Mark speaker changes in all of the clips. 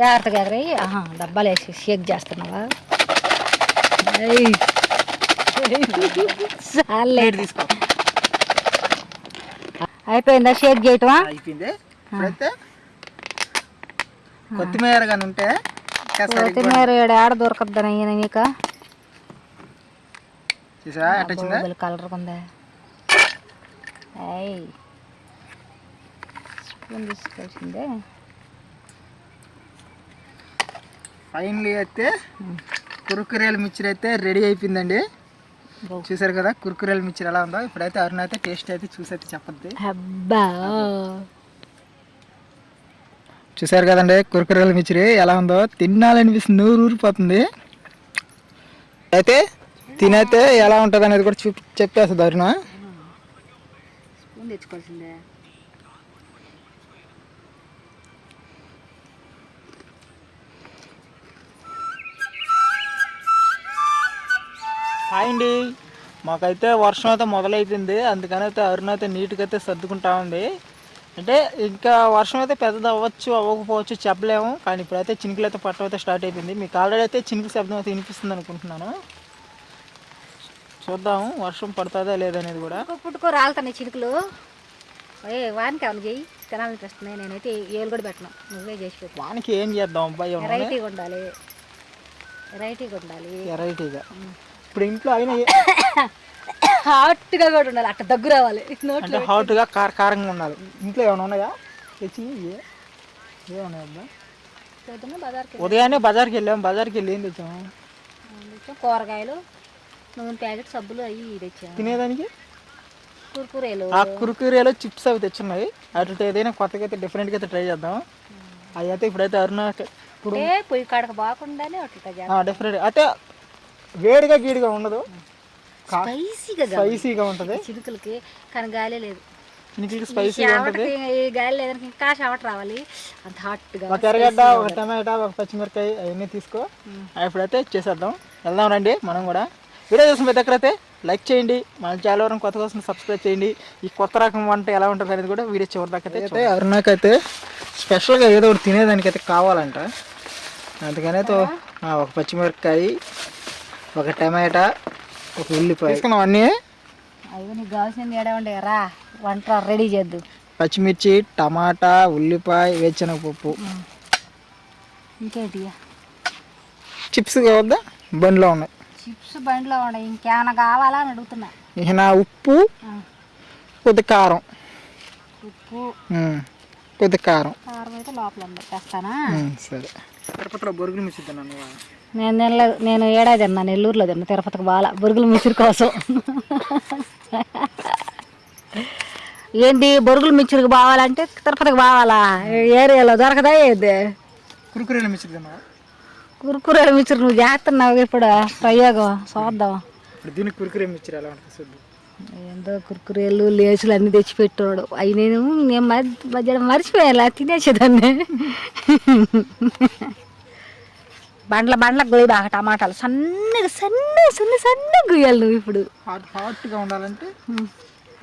Speaker 1: జాగ్రత్తగా ఎగరాయి. డబ్బాలు వేసి షేక్ చేస్తున్నావా?
Speaker 2: తీసుకో.
Speaker 1: అయిపోయిందా షేక్ చేయటమా?
Speaker 2: అయిపోయింది. ఇప్పుడైతే కొత్తిమీర కానీ ఉంటే
Speaker 1: కొత్తిమీర ఆడ దొరకద్దని నీక
Speaker 2: చూసా
Speaker 1: కలర్ ఉందా? స్పూన్ తీసుకోవాల్సిందే.
Speaker 2: ఫైనలీ అయితే కుర్కురేల మిక్చర్ అయితే రెడీ అయిపోయిందండి. చూసారు కదా కుర్కురేల మిక్చర్ ఎలా ఉందో. ఇప్పుడైతే అరుణ అయితే టేస్ట్ అయితే చూసి అయితే చెప్పద్ది.
Speaker 1: అబ్బా
Speaker 2: చూసారు కదండి కుర్కురేల మిక్చర్ ఎలా ఉందో. తినాలనిపిస్తుంది, నూరు ఊరిపోతుంది. అయితే తినైతే ఎలా ఉంటుంది అనేది కూడా చెప్పేస్తుంది అరుణ.
Speaker 1: స్పూన్ తెచ్చుకోవాల్సిందే.
Speaker 2: హాయ్ అండి, మాకైతే వర్షం అయితే మొదలైపోయింది. అందుకని అయితే అరుణ అయితే నీట్గా అయితే సర్దుకుంటా ఉంది. అంటే ఇంకా వర్షం అయితే పెద్దది అవ్వచ్చు అవ్వకపోవచ్చు చెప్పలేము. కానీ ఇప్పుడైతే చినుకులు అయితే పట్టడం అయితే స్టార్ట్ అయిపోయింది. మీకు ఆల్రెడీ అయితే చినుకు శబ్దం అయితే వినిపిస్తుంది అనుకుంటున్నాను. చూద్దాము వర్షం పడుతుందా లేదనేది కూడా.
Speaker 1: పుట్టుకో రాలుతున్నాయి చినుకులు. వానికి ఏమైనా చేయి, తినాలనిపిస్తున్నాయి. నేనైతే ఏళ్ళు కూడా పెట్టను, నువ్వే చేసి పెట్టు.
Speaker 2: వానికి ఏం చేద్దాం అబ్బాయి?
Speaker 1: వెరైటీగా ఉండాలి, వెరైటీగా ఉండాలి.
Speaker 2: వెరైటీగా ఇప్పుడు ఇంట్లో అయినా
Speaker 1: హాట్గా కూడా ఉండాలి, అట్ట దగ్గర రావాలి.
Speaker 2: అంటే హాట్గా కారంగా ఉండాలి. ఇంట్లో ఏమైనా ఉన్నాయా తెచ్చి? ఏమన్నాయి అబ్బా? ఉదయాన్నే బజార్కి వెళ్ళాము. బజార్కి వెళ్ళి ఏం తెచ్చాము?
Speaker 1: కూరగాయలు, నూనె ప్యాకెట్, సబ్బులు అవి తెచ్చాము.
Speaker 2: తినేదానికి
Speaker 1: కుర్కురేలు,
Speaker 2: ఆ కుర్కురేలో చిప్స్ అవి తెచ్చున్నాయి. అటు ఏదైనా కొత్తగా అయితే డిఫరెంట్గా అయితే ట్రై చేద్దాం. అవి అయితే ఇప్పుడైతే అరుణ ఇప్పుడు
Speaker 1: పొయ్యి కాడక బాగుండాలి.
Speaker 2: డిఫరెంట్ అయితే వేడిగా గీడిగా ఉండదు,
Speaker 1: స్పైసీగా
Speaker 2: ఉంటుంది.
Speaker 1: చినుకులకి కానీ గాలి లేదు,
Speaker 2: స్పైసీగా ఉంటుంది.
Speaker 1: గాలి లేదని ఇంకా షవట్ రావాలి. అంత హాట్గా.
Speaker 2: ఒక ఎర్రగడ్డ, ఒక టమాటా, ఒక పచ్చిమిరకాయ అవన్నీ తీసుకో. ఇప్పుడైతే చేసేద్దాం. వెళ్దాం రండి మనం కూడా. వీడియో చూసిన ప్రతి ఒక్కరైతే లైక్ చేయండి. మన ఛానల్ వరకు కొత్త కోసం సబ్స్క్రైబ్ చేయండి. ఈ కొత్త రకం వంట ఎలా ఉంటుంది అనేది కూడా వీడియో చివరి దాకా అయితే అరుణకైతే స్పెషల్గా ఏదో ఒకటి తినేదానికైతే కావాలంట. అందుకనైతే ఒక పచ్చిమిరపకాయ, ఒక టమాటా, ఒక ఉల్లిపాయ తీసుకున్నాం. అన్నీ
Speaker 1: అవి నీకు కావాల్సింది ఏడావండి రా, వంట రెడీ చేద్దు.
Speaker 2: పచ్చిమిర్చి, టమాటా, ఉల్లిపాయ, వేరుశనగపప్పు.
Speaker 1: ఇంకేంటి
Speaker 2: చిప్స్ కావద్దా? బండిలో ఉన్నాయి
Speaker 1: చిప్స్, బండిలో ఉన్నాయి. ఇంకేమైనా కావాలా అని అడుగుతున్నా.
Speaker 2: ఇక ఉప్పు, కొద్ది కారం,
Speaker 1: ఉప్పు,
Speaker 2: కొద్ది కారం
Speaker 1: అయితే లోపల పెట్టేస్తానా?
Speaker 2: సరే. తిరుపతిలో బొరుగులు మిర్చి తిన్నాను.
Speaker 1: నేను ఏడాది తిన్నా, నెల్లూరులో తిన్నా. తిరుపతికి బాగా బొరుగుల మిక్చర్ కోసం. ఏంటి బొరుగుల మిక్చర్కి బావాలంటే తిరుపతికి బావాలా? ఏరియాలో దొరకదా ఏది?
Speaker 2: కుర్కురేల మిర్చి తిన్నావా?
Speaker 1: కుర్కురేల మిక్చర్ నువ్వు చేస్తున్నావు ఇప్పుడు ప్రయోగం చూద్దాం.
Speaker 2: దీనికి కుర్కురే మిర్చి ఎలా ఉంటుంది చూద్దాం.
Speaker 1: ఏందో కుర్కురేలు, లేసులు అన్నీ తెచ్చిపెట్టాడు. అవి నేను మధ్యాహ్నం మర్చిపోయాలా, తినేసేదాన్ని. బండ్ల గొయ్యి బాగా టమాటాలు సన్నగా సన్నగా గొయ్యాలి. నువ్వు ఇప్పుడు
Speaker 2: హాట్గా ఉండాలంటే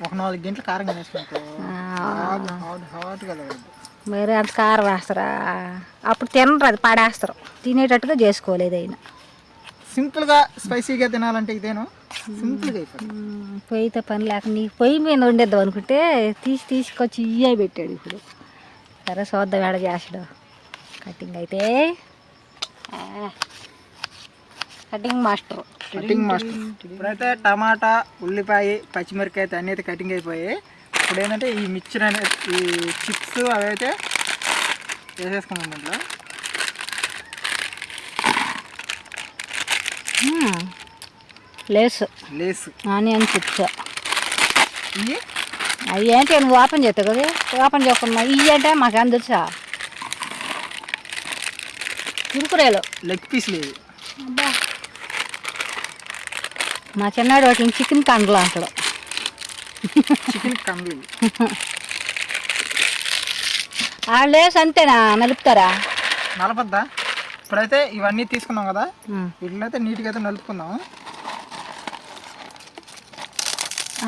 Speaker 2: ఒక 4 గంటలు కారంగా వేసుకుంటావు.
Speaker 1: మరి అంత కారం వేస్తారా? అప్పుడు తినరు, అది పడేస్తారు. తినేటట్టుగా చేసుకోలేదు. అయినా
Speaker 2: సింపుల్గా స్పైసీగా తినాలంటే ఇదేనా సింపుల్గా అయిపోయింది.
Speaker 1: పొయ్యితో పని లేక నీకు పొయ్యి మీద వండేద్దాం అనుకుంటే తీసుకొచ్చి ఇయ్యే పెట్టాడు. ఇప్పుడు సరే చూద్దాం ఎడ చేసాడు. కటింగ్ అయితే కటింగ్ మాస్టర్.
Speaker 2: ఇప్పుడైతే టమాటా, ఉల్లిపాయ, పచ్చిమిరకాయ అయితే అన్నీ అయితే కటింగ్ అయిపోయాయి. ఇప్పుడు ఏంటంటే ఈ మిక్చర్ అనేది, ఈ చిప్స్ అవి అయితే వేసేసుకున్నాం దాంట్లో. లేస్
Speaker 1: ఆనియన్ చిప్స్ అవి ఏంటి నువ్వు ఓపెన్ చేస్తావు కదా? ఓపెన్ చేయకుండా ఇవి అంటే మాకేం తెలుసా? కురుకురేలు
Speaker 2: లెగ్ పీస్ లేదు.
Speaker 1: అబ్బా మా చిన్నాడు వాటిని చికెన్ కండ్లు అంటాడు.
Speaker 2: చికెన్ కండ్లు
Speaker 1: లేస్ అంతేనా? నలుపుతారా?
Speaker 2: నలపద్దా? ఇప్పుడైతే ఇవన్నీ తీసుకున్నాం కదా, వీటిని అయితే నీట్గా అయితే నలుపుకుందాం.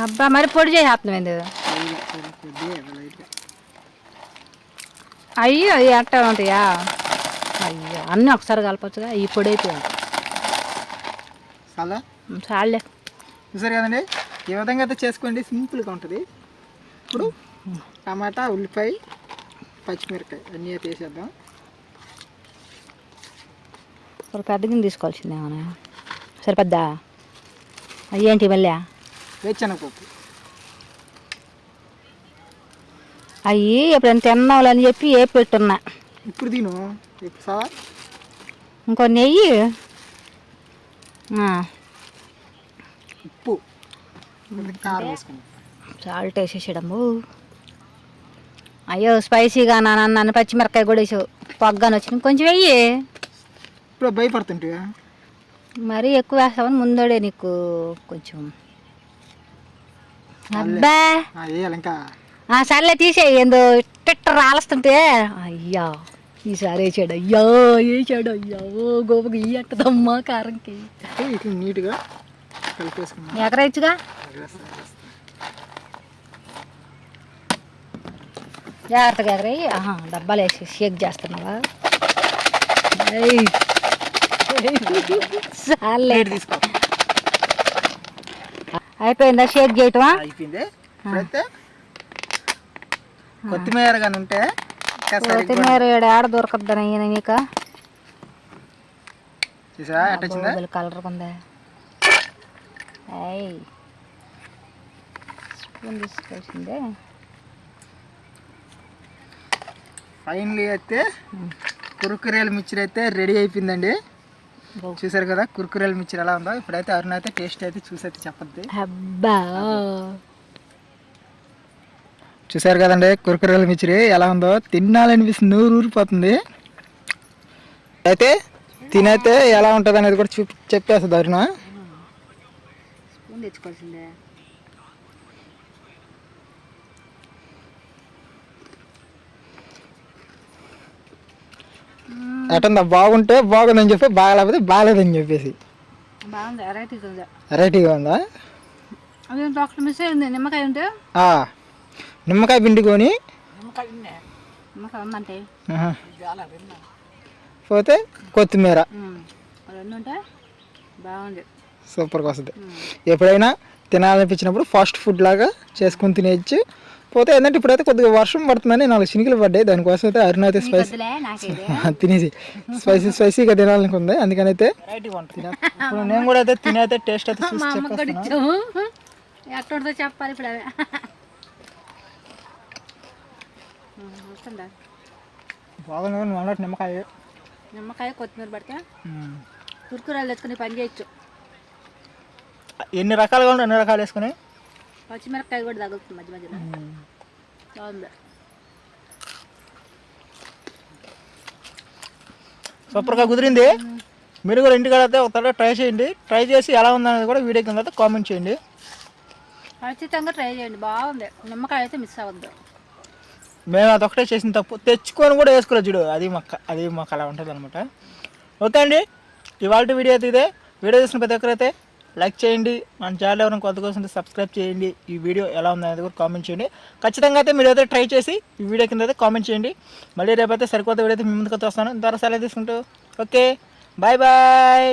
Speaker 1: అబ్బా మరి పొడి చేసేస్తున్నాం. అయ్యో అవి అట్టా ఉంటాయా? అయ్యో అన్నీ ఒకసారి కలపచ్చుగా ఈ పొడి అయిపోయాయి.
Speaker 2: చాలా
Speaker 1: చాలే.
Speaker 2: చూసారు కదండి, ఈ విధంగా అయితే చేసుకోండి, సింపుల్గా ఉంటుంది. ఇప్పుడు టమాటా, ఉల్లిపాయ, పచ్చిమిరపకాయ అన్నీ అయితే వేసేద్దాం.
Speaker 1: ఒక పెద్ద గిన్నె తీసుకోవాల్సిందేమన్నా సరిపోద్దా? అయ్యేంటి మళ్ళీ
Speaker 2: వేరుశనగపప్పు
Speaker 1: అవి ఎప్పుడైనా తిన్నావులని చెప్పి ఏ పెట్టున్నా.
Speaker 2: ఇప్పుడు తిను ఇప్పుడు సావా.
Speaker 1: ఇంకో నెయ్యి,
Speaker 2: ఉప్పు, కారం వేసుకున్నాం.
Speaker 1: సాల్ట్ వేసేసాడమ్ము. అయ్యో స్పైసీగా నన్ను పచ్చిమిరకాయ కూడా వేసావు, పొగ్గాని వచ్చింది కొంచెం వెయ్యి.
Speaker 2: ఇప్పుడు భయపడుతుంటే
Speaker 1: మరీ ఎక్కువ వేస్తావని ముందోడే నీకు కొంచెం. అబ్బా
Speaker 2: వేయాలి ఇంకా.
Speaker 1: సర్లే తీసేయి, ఏందో ఇట్ట రాలుస్తుంటే. అయ్యా ఈసారి వేసాడు, అయ్యో వేసాడు, అయ్యో గోపకి ఇయ్యట్టదమ్మా కారంకి.
Speaker 2: ఇట్లా నీట్గా కలిపేసుకున్నాం.
Speaker 1: ఎగరేయచ్చుగా. జాగ్రత్తగా ఎగరేయి. డబ్బాలు వేసి షేక్ చేస్తున్నావా?
Speaker 2: తీసుకో.
Speaker 1: అయిపోయిందా షేక్ చేయటమా?
Speaker 2: అయిపోయింది. ఇప్పుడైతే కొత్తిమీర కానీ ఉంటే
Speaker 1: కొత్తిమీర ఆడ దొరకద్దని ఈయన మీకు కలర్ ఉందా? స్పూన్ తీసుకోవాల్సిందే.
Speaker 2: ఫైనలీ అయితే కుర్కురేల మిక్చర్ అయితే రెడీ అయిపోయిందండి. చూసారు కదా కుర్కురేల మిక్చర్ ఎలా ఉందో. ఇప్పుడైతే అరుణ అయితే టేస్ట్ అయితే చూసి అయితే చెప్పద్ది.
Speaker 1: అబ్బా
Speaker 2: చూసారు కదండి కుర్కురేల మిక్చర్ ఎలా ఉందో. తినాలనిపిస్తుంది, నూరు ఊరిపోతుంది. అయితే తినైతే ఎలా ఉంటుంది అనేది కూడా చెప్పేస్తుంది అరుణ.
Speaker 1: స్పూన్ తెచ్చుకోవాల్సిందే.
Speaker 2: ఎట్టందా బాగుంటే బాగుందని చెప్పి, బాగలేకపోతే బాగలేదని చెప్పేసి.
Speaker 1: బాగుంది,
Speaker 2: వెరైటీగా ఉందా?
Speaker 1: అదే డాక్టర్ మిస్ అయింది. నిమ్మకాయ ఉంటే
Speaker 2: నిమ్మకాయ పిండుకొని
Speaker 1: నిమ్మకాయ ఉందంటే
Speaker 2: పోతే కొత్తిమీర
Speaker 1: రెండు ఉంటే బాగుంది,
Speaker 2: సూపర్గా వస్తుంది. ఎప్పుడైనా తినాలనిపించినప్పుడు ఫాస్ట్ ఫుడ్ లాగా చేసుకొని తినేయచ్చు. పోతే ఏంటంటే ఇప్పుడైతే కొద్దిగా వర్షం పడుతుందని 4 చినుకులు పడ్డాయి. దానికోసం అయితే అరుణ అయితే తినేసి స్పైసీగా తినాలనుకుంది. అందుకని అయితే ఇప్పుడు నేను కూడా అయితే తినైతే టేస్ట్ అయితే
Speaker 1: ఎక్కడితో చెప్పాలి ఇప్పుడు.
Speaker 2: బాగుంది.
Speaker 1: నిమ్మకాయ కొత్తిమీర పడితే కుర్కురాలు తెచ్చుకుని పని చేయొచ్చు.
Speaker 2: ఎన్ని రకాలుగా ఉంటే అన్ని రకాలు వేసుకుని.
Speaker 1: పచ్చిమిరపకాయ కూడా తగులుతుంది మధ్య మధ్యలో. బాగుంది,
Speaker 2: సూపర్గా కుదిరింది. మీరు కూడా ఇంటికాడ అయితే ఒకసారి ట్రై చేయండి. ట్రై చేసి ఎలా ఉందనేది కూడా వీడియో కింద అయితే కామెంట్ చేయండి.
Speaker 1: ఖచ్చితంగా ట్రై చేయండి, బాగుంది. నిమ్మకాయ అయితే మిస్ అవ్వద్దు.
Speaker 2: మేము అదొకటే చేసిన తప్పు, తెచ్చుకొని కూడా వేసుకోలేదు చూడు. అది మాకు అలా ఉంటుంది అనమాట. ఓకే అండి, ఇవాళ వీడియో అయితే ఇదే. వీడియో చూసిన ప్రతి ఒక్కరైతే లైక్ చేయండి. మన ఛానల్ ఎవరైనా కొత్త కోసం సబ్స్క్రైబ్ చేయండి. ఈ వీడియో ఎలా ఉందనేది కూడా కామెంట్ చేయండి. ఖచ్చితంగా అయితే మీరు అయితే ట్రై చేసి ఈ వీడియో కింద అయితే కామెంట్ చేయండి. మళ్ళీ రేపైతే సరికొత్త వీడియో అయితే మీ ముందుకు వస్తాను. ఇంతవరకు సెలవు తీసుకుంటూ ఓకే బాయ్ బాయ్.